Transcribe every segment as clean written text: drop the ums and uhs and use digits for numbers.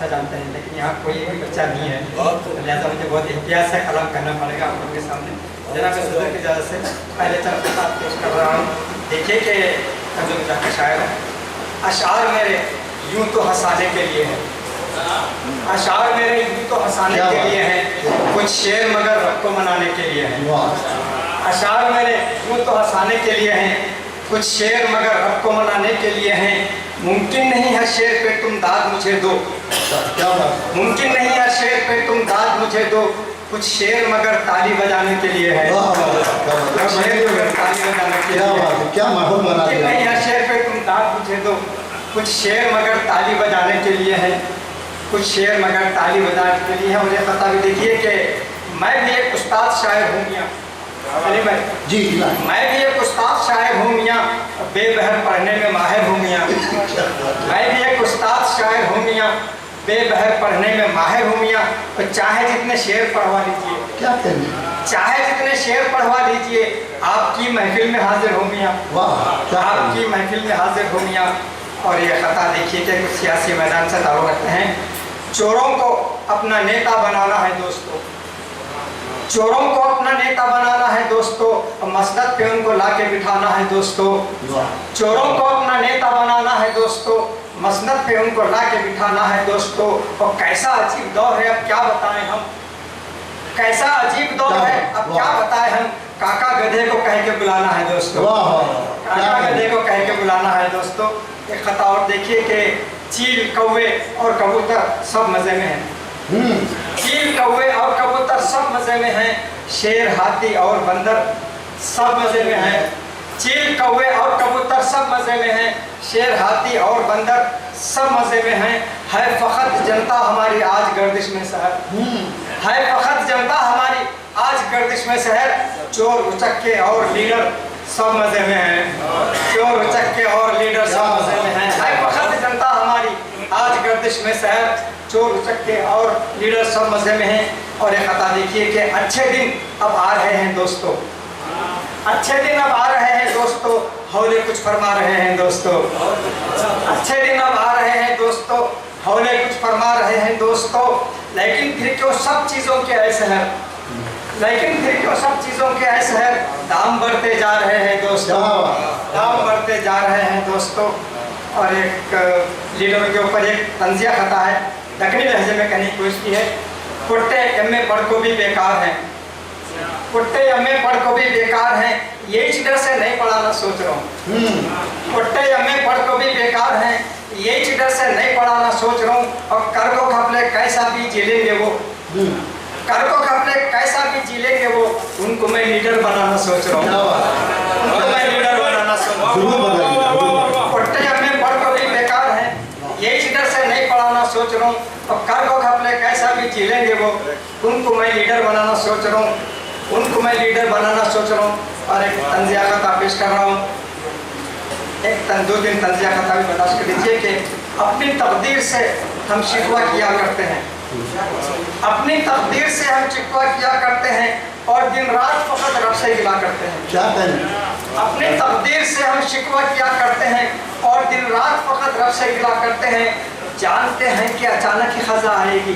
अच्छा जानते हैं, लेकिन यहाँ कोई भी बच्चा नहीं है, लिहाजा मुझे बहुत एहतियात से कलम करना पड़ेगा आप लोगों के सामने। जनाब सदर की इजाज़त से पहले चरण साथ पेश कर रहा हूँ। देखिए कि कंज़ुल का शायर है, अशार मेरे यूँ तो हंसाने के लिए है, अशार मेरे यूँ तो हंसाने के लिए हैं, कुछ शेर मगर रब को मनाने के लिए हैं। अशार मेरे यूँ तो हंसाने के लिए हैं, कुछ शेर मगर रब को मनाने के लिए हैं। मुमकिन नहीं है शेर पे तुम दाद मुझे दो, मुमकिन नहीं है शेर पे तुम दाद मुझे दो, कुछ शेर मगर ताली बजाने के लिए है। शेर मगर ताली बजाने के लिए, क्या माहौल बना मुमकिन नहीं है शेर पे तुम दाद मुझे दो, कुछ शेर मगर ताली बजाने के लिए है, कुछ शेर मगर ताली बजाने के लिए है। और ये पता भी देखिए कि मैं भी एक उस्ताद शायर हूँ मियाँ, जी मैं भी एक उस्ताद शायर हूँ मियाँ, बेबहर पढ़ने में माहिर हूँ मियाँ। मैं भी एक उस्ताद शायर हूँ मियाँ, बेबहर पढ़ने में माहिर हूँ मियाँ। तो चाहे जितने शेर पढ़वा लीजिए, क्या करें, चाहे जितने शेर पढ़वा लीजिए, आपकी महफिल में हाजिर हूँ मियाँ, आपकी महफिल में हाजिर हूँ मियाँ। और ये खता देखिए कि कुछ सियासी मैदान से ताल्लुक़ रखते हैं। चोरों को अपना नेता बनाना है दोस्तों, चोरों को अपना नेता बनाना है दोस्तों, मसनद पे उनको लाके बिठाना है दोस्तों। चोरों को अपना नेता बनाना है दोस्तों, मसनद पे उनको लाके बिठाना है दोस्तों। और कैसा अजीब दौर है, अब क्या बताएं हम, कैसा अजीब दौर है, अब क्या बताएं हम। काका गधे को कह के बुलाना है दोस्तों, काका गधे को कह के बुलाना है दोस्तों। एक खता और देखिए कि चील कौवे और कबूतर सब मज़े में हैं, चील कौवे और कबूतर सब मज़े में हैं, शेर हाथी और बंदर सब मज़े में हैं। चील कौवे और कबूतर सब मज़े में हैं, शेर हाथी और बंदर सब मज़े में हैं। है फ़खत जनता हमारी आज गर्दिश में शहर, है फ़खत जनता हमारी आज गर्दिश में शहर, चोर उचक्के और लीडर सब मज़े में हैं, चोर उचक्के और लीडर सब मज़े में हैं। है फ़खत जनता हमारी आज गर्दिश में शहर, चोर उचक्के और लीडर सब मज़े में हैं। और एक खता देखिए कि अच्छे दिन अब आ रहे हैं दोस्तों, अच्छे दिन अब आ रहे हैं दोस्तों, हौले कुछ फरमा रहे हैं दोस्तों। अच्छे दिन अब आ रहे हैं दोस्तों, हौले कुछ फरमा रहे हैं दोस्तों। लेकिन फिर क्यों सब चीज़ों के ऐसे हैं, लेकिन फिर क्यों सब चीज़ों के ऐसे हैं, दाम बढ़ते जा रहे हैं दोस्तों, दाम बढ़ते जा रहे हैं दोस्तों। और एक लीडर के ऊपर एक तंजिया खता है, दक्षिणी लहजे में कहने की कोशिश की है। कुट्टे एम.ए. पढ़ को भी बेकार हैं, कुट्टे एम.ए. पढ़ को भी बेकार हैं, यही डर से नहीं पढ़ाना सोच रहा हूँ। कुट्टे एम.ए. पढ़ को भी बेकार हैं, यही डर से नहीं पढ़ाना सोच रहा हूँ। और कर को खपले कैसा भी जी लेंगे वो, कर को खपले कैसा भी जी लेंगे वो, उनको मैं लीडर बनाना सोच रहा हूँ, उनको मैं लीडर बनाना सोच रहा हूँ। कुट्टे एम.ए. पढ़ को भी बेकार हैं, यही डर से नहीं पढ़ाना सोच रहा हूँ। और कर को खपले कैसा भी जी लेंगे वो, उनको मैं लीडर बनाना सोच रहा हूँ, उनको मैं लीडर बनाना सोच रहा हूँ। और एक तंजिया खता पेश कर रहा हूँ, एक दो दिन तंजिया खता भी बर्दाश्त कर लीजिए कि अपनी तकदीर से हम शिकवा किया करते हैं, अपनी तकदीर से हम शिकवा किया करते हैं, और दिन रात फ़कत रब से गिला करते हैं। क्या करें, अपनी तकदीर से हम शिकवा किया करते हैं, और दिन रात फ़कत रब से गिला करते हैं। जानते हैं कि अचानक ही खज़ा आएगी,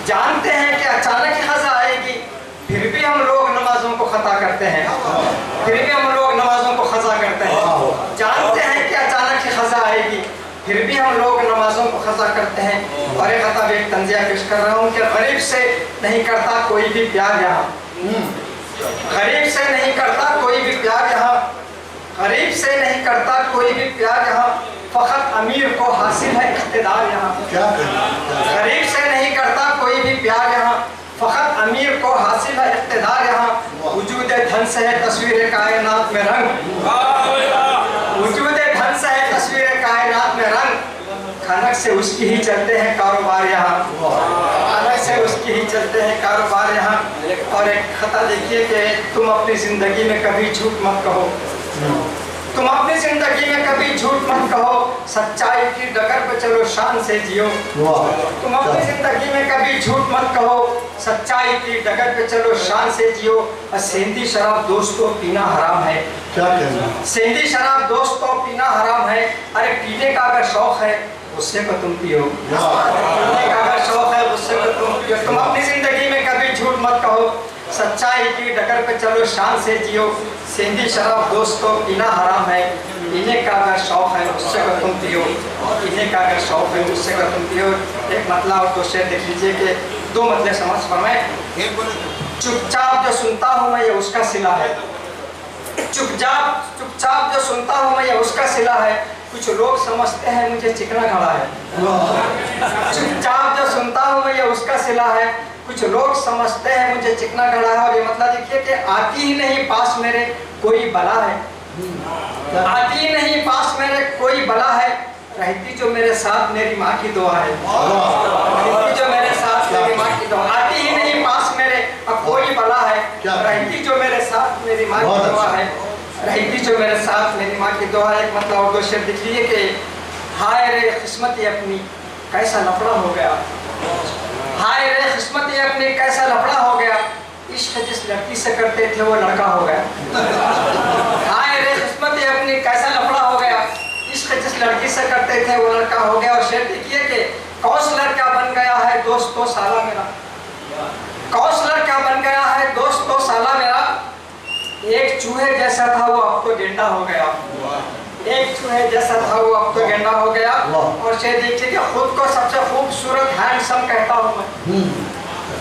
जानते हैं कि अचानक ही खज़ा आएगी, फिर भी हम लोग नमाजों को खता करते हैं, फिर भी हम लोग नमाजों को खज़ा करते हैं। जानते हैं कि अचानक ही खज़ा आएगी, फिर भी हम लोग नमाजों को खज़ा करते हैं। और एक खता भी एक तंजिया पेश कर रहा हूँ कि गरीब से नहीं करता कोई भी प्यार यहाँ, गरीब से नहीं करता कोई भी प्यार यहाँ, गरीब से नहीं करता कोई भी प्यार यहाँ, फ़कत अमीर को हासिल है इक़्तिदार यहाँ। गरीब से नहीं करता कोई भी प्यार यहाँ, फ़कत अमीर को हासिल है इक़्तिदार यहाँ। वजूद धन से है तस्वीर कायनात में रंग, वजूद धन से है तस्वीर कायनात में रंग, खनक से उसकी ही चलते हैं कारोबार यहाँ, खनक से उसकी ही चलते हैं कारोबार यहाँ। और एक खता देखिए कि तुम अपनी ज़िंदगी में कभी झूठ मत कहो, तुम अपनी ज़िंदगी में कभी झूठ मत कहो, सच्चाई की डगर पे चलो शान से जियो। तुम अपनी ज़िंदगी में कभी झूठ मत कहो, सच्चाई की डगर पे चलो शान से जियो। और सेंधी शराब दोस्तों पीना हराम है, क्या कहना, सेंधी शराब दोस्तों पीना हराम है। अरे पीने का अगर शौक है गुस्से को तुम पियो। पीने का अगर शौक है गुस्से को तुम पियो। तुम अपनी जिंदगी में कभी झूठ मत कहो, सच्चाई की डगर पे चलो, शान से जियो। सिंधी शराब दोस्तों पीना हराम है, पीने का अगर शौक है गुस्से को तुम पियो। पीने का अगर शौक है गुस्से को तुम पियो। एक मतलब और दो शेर देख लीजिए कि दो मतलब समझ फरमाए। चुपचाप जो सुनता हूँ मैं ये उसका सिला है, चुपचाप जो सुनता हूँ मैं ये उसका सिला है। कुछ लोग समझते हैं मुझे चिकना घड़ा है। चुपचाप जो सुनता हूँ मैं ये उसका सिला है। कुछ लोग समझते हैं मुझे चिकना घड़ा है। और ये मतलब देखिए कि आती ही नहीं पास मेरे कोई बला है, आती ही नहीं पास मेरे कोई बला है। रहती जो मेरे साथ मेरी माँ की दुआ है, रहती जो मेरे साथ मेरी माँ की दुआ। आती ही नहीं पास मेरे अब कोई बला है, रहती जो मेरे साथ मेरी माँ की दुआ है, रहती जो मेरे साथ मेरी माँ की दुआ है। एक मतलब और दो शेर दिख लीजिए कि हाय रे किस्मत ये अपनी कैसा लफड़ा हो गया, हाय रे किस्मत ये अपनी कैसा लफड़ा हो गया। इश्क जिस लड़की से करते थे वो लड़का हो गया। हाय रे किस्मत ये अपनी कैसा लफड़ा हो गया, इश्क जिस लड़की से करते थे वो लड़का हो गया। और शेर देखिए कि कौंसलर क्या बन गया है दोस्तों साला मेरा, कौंसलर क्या बन गया है दोस्तों साला मेरा। एक चूहे जैसा था वो अब तो गेंडा हो गया, एक चूहे जैसा था वो अब तो गेंडा हो गया। और शेर देखिए कि खुद को सबसे खूबसूरत हैंडसम कहता हूँ मैं,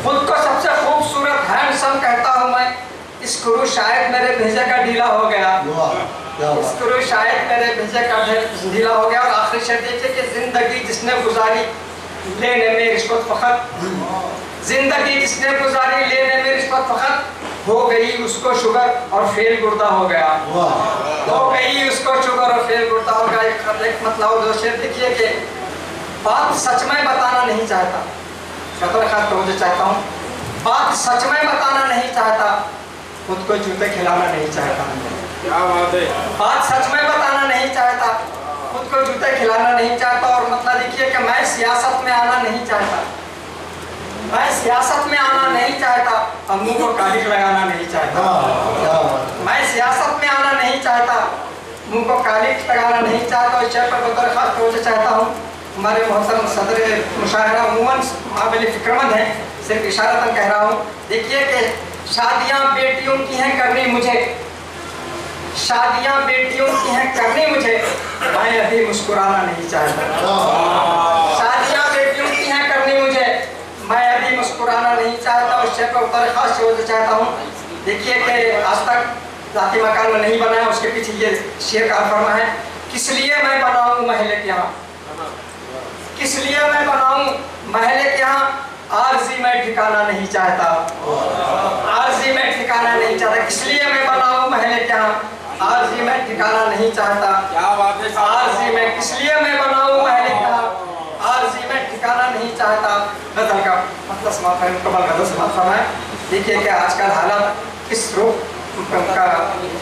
खुद को सबसे खूबसूरत हैंडसम कहता हूँ मैं। स्क्रू शायद मेरे भेजे का ढीला हो गया, स्क्रू शायद मेरे भेजे का ढीला हो गया। और आखिरी शेर देखिए कि जिंदगी जिसने गुजारी लेने में रिश्वत फखत, जिंदगी जिसने गुजारी लेने में रिश्वत फखत। हो गई उसको शुगर और फेल गुर्दा हो गया, हो गई उसको शुगर और फेल गुर्दा हो गया। एक मतलब दो शेर देखिए कि बात सच में बताना नहीं चाहता, शतर खास तो मुझे चाहता हूँ, बात सच में बताना नहीं चाहता, खुद को जूते खिलाना नहीं चाहता। क्या बात है, बात सच में बताना नहीं चाहता, खुद को जूते खिलाना नहीं चाहता। और मतलब देखिए कि मैं सियासत में आना नहीं चाहता, मैं सियासत में आना नहीं चाहता, और मुंह को कालिक लगाना नहीं चाहता। मैं सियासत में आना नहीं चाहता, मुंह को कालिक लगाना नहीं चाहता। और शेर पर बतौर खास तौर से चाहता हूँ हमारे मोहतरम सदर मुशायरा उमूमन काबिल फिक्रमंद हैं, सिर्फ इशारतन कह रहा हूँ। देखिए कि शादियाँ बेटियों की हैं करनी मुझे, शादियाँ बेटियों की हैं करनी मुझे, मैं अभी मुस्कुराना नहीं चाहता। शादियाँ बेटियों की हैं करनी मुझे, मैं अभी मुस्कुराना नहीं चाहता। और शेर पर बतौर खास तौर से चाहता हूँ। देखिए कि आज तक जाती मकान में नहीं बनाया, उसके पीछे ये शेर का फरमा है, किस लिए मैं बनाऊँ महल के यहाँ, किस लिए मैं बनाऊँ महल के यहाँ, आरज़ी में ठिकाना नहीं चाहता, आरज़ी में ठिकाना नहीं चाहता। किस लिए मैं बनाऊँ महल के यहाँ, आरज़ी में ठिकाना नहीं चाहता। क्या बात है, आरज़ी में किस लिए मैं बनाऊँ महल के यहाँ, आरज़ी में ठिकाना नहीं चाहता। गज़ल का मतलब समाप्त है, मुकम्मल गज़ल समाप्त है। देखिए कि आजकल हालात किस रूप का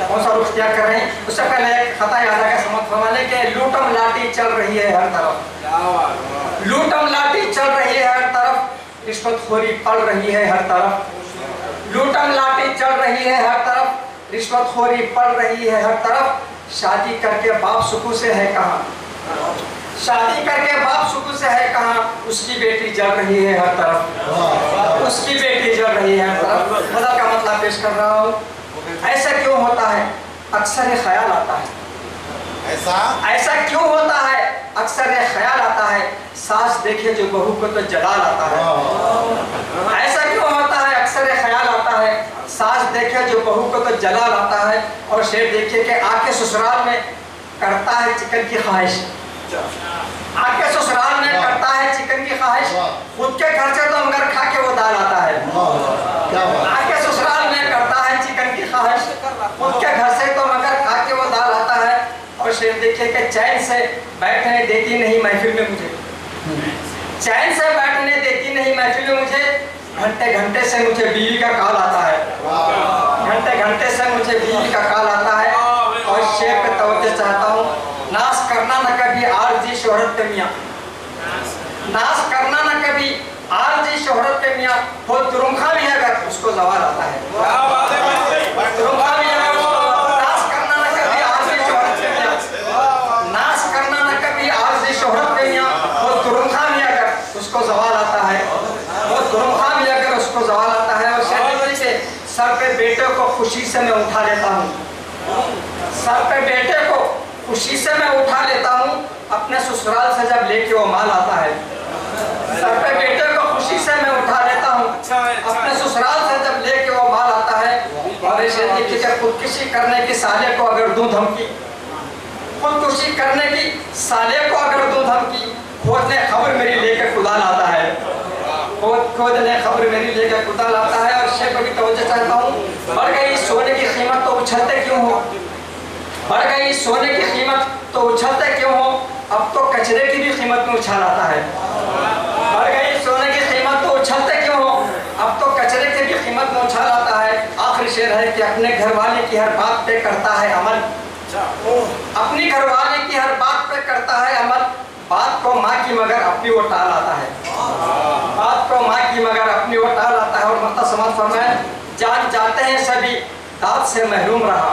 कौन सा रुख इख्तियार कर रहे हैं। उससे पहले एक खता याद आएगा समाप्त फरमाने के, लूटम लाठी चल रही है हर तरफ, लूटम लाठी चल रही है हर तरफ, रिश्वतखोरी पड़ रही है हर तरफ, लूटम लाठी चल रही है हर तरफ, रिश्वतखोरी पड़ रही है हर तरफ। शादी करके बाप सुकून से है कहाँ, शादी करके बाप सुकून से है कहाँ, उसकी बेटी जल रही है हर तरफ, उसकी बेटी जल रही है हर तरफ। गज़ल का मतलब पेश कर रहा हूँ। ऐसा क्यों होता है अक्सर ये ख्याल आता है, ऐसा क्यों होता है अक्सर ये ख्याल आता है, सास देखे जो बहू को तो जलाल आता है। ऐसा क्यों होता है अक्सर ये ख्याल आता है, सास देखे जो बहू को तो जलाल आता है। और शेर देखिए कि आके ससुराल में करता है चिकन की ख्वाहिश, आके ससुराल में करता है चिकन की ख्वाहिश, खुद के घर से तो मगर खा के वो दाल आता है। आके ससुराल में करता है चिकन की ख्वाहिश, खुद के घर से तो मगर खा के वो दाल आता है। और शेर देखिए कि चैन से बैठने देती नहीं महफिल में मुझे, चैन से बैठने देती नहीं महफिल में मुझे, घंटे घंटे से मुझे बीवी का कॉल आता है, घंटे घंटे से मुझे बीवी का कॉल आता है। और शेर पे तवज्जो चाहता हूँ, नाश करना न कभी आरज़ी शोहरत पे मियाँ, नाश करना न कभी आरज़ी शोहरत पे मियाँ, हो दुरुमखा भी अगर उसको ज़वाल आता है, दुरुमखा भी अगर नाश करना न कभी आरज़ी शोहरत पे मियाँ, नाश करना न कभी आरज़ी शोहरत पे मियाँ, गुरुखा भी अगर उसको जवाल आता है। और शेर से सर पे बेटे को खुशी से मैं उठा लेता हूँ, सर पे बेटे को खुशी से मैं उठा लेता हूँ, अपने ससुराल से जब लेके वो माल आता है। सर पे बेटे को खुशी से मैं उठा लेता हूँ, अपने ससुराल से जब लेके वो माल आता है। और इसे देखिए खुदकुशी करने की साले को अगर दूं धमकी, खुदकुशी करने की साले को अगर दूं धमकी, खुद ने खबर मेरी लेकर खुदा लाता है, खुद ने खबर मेरी लेकर खुदा लाता है। और शेर को भी तवज्जो चाहता हूँ, बढ़ गई सोने की कीमत तो उछलते क्यों हो, बढ़ गई सोने की कीमत तो उछलते क्यों हो, अब तो कचरे की भी कीमत में उछाल आता है। बढ़ गई सोने की कीमत तो उछलते क्यों हो, अब तो कचरे की भी कीमत में उछाल आता है। आखिरी शेर है कि अपने घरवाले की हर बात पे करता है अमल, अपनी घरवाले की हर बात पे करता है अमल, बात को माँ की मगर अपनी वो टाल आता है, बात को माँ की मगर अपनी वो टाल आता है। और मत्ता समाज फरमाए, जान जाते हैं सभी दाद से महरूम रहा,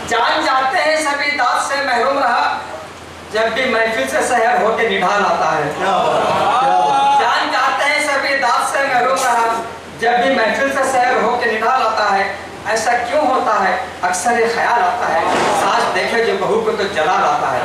जान जाते हैं सभी दाद से महरूम रहा, जब भी महफिल से शहर होके निढाल आता है। जान जाते हैं सभी दाद से महरूम रहा, जब भी महफिल से शहर होके निढाल आता है। ऐसा क्यों होता है, अक्सर ये ख्याल आता है, सास देखे जो बहू को तो जलाल आता है।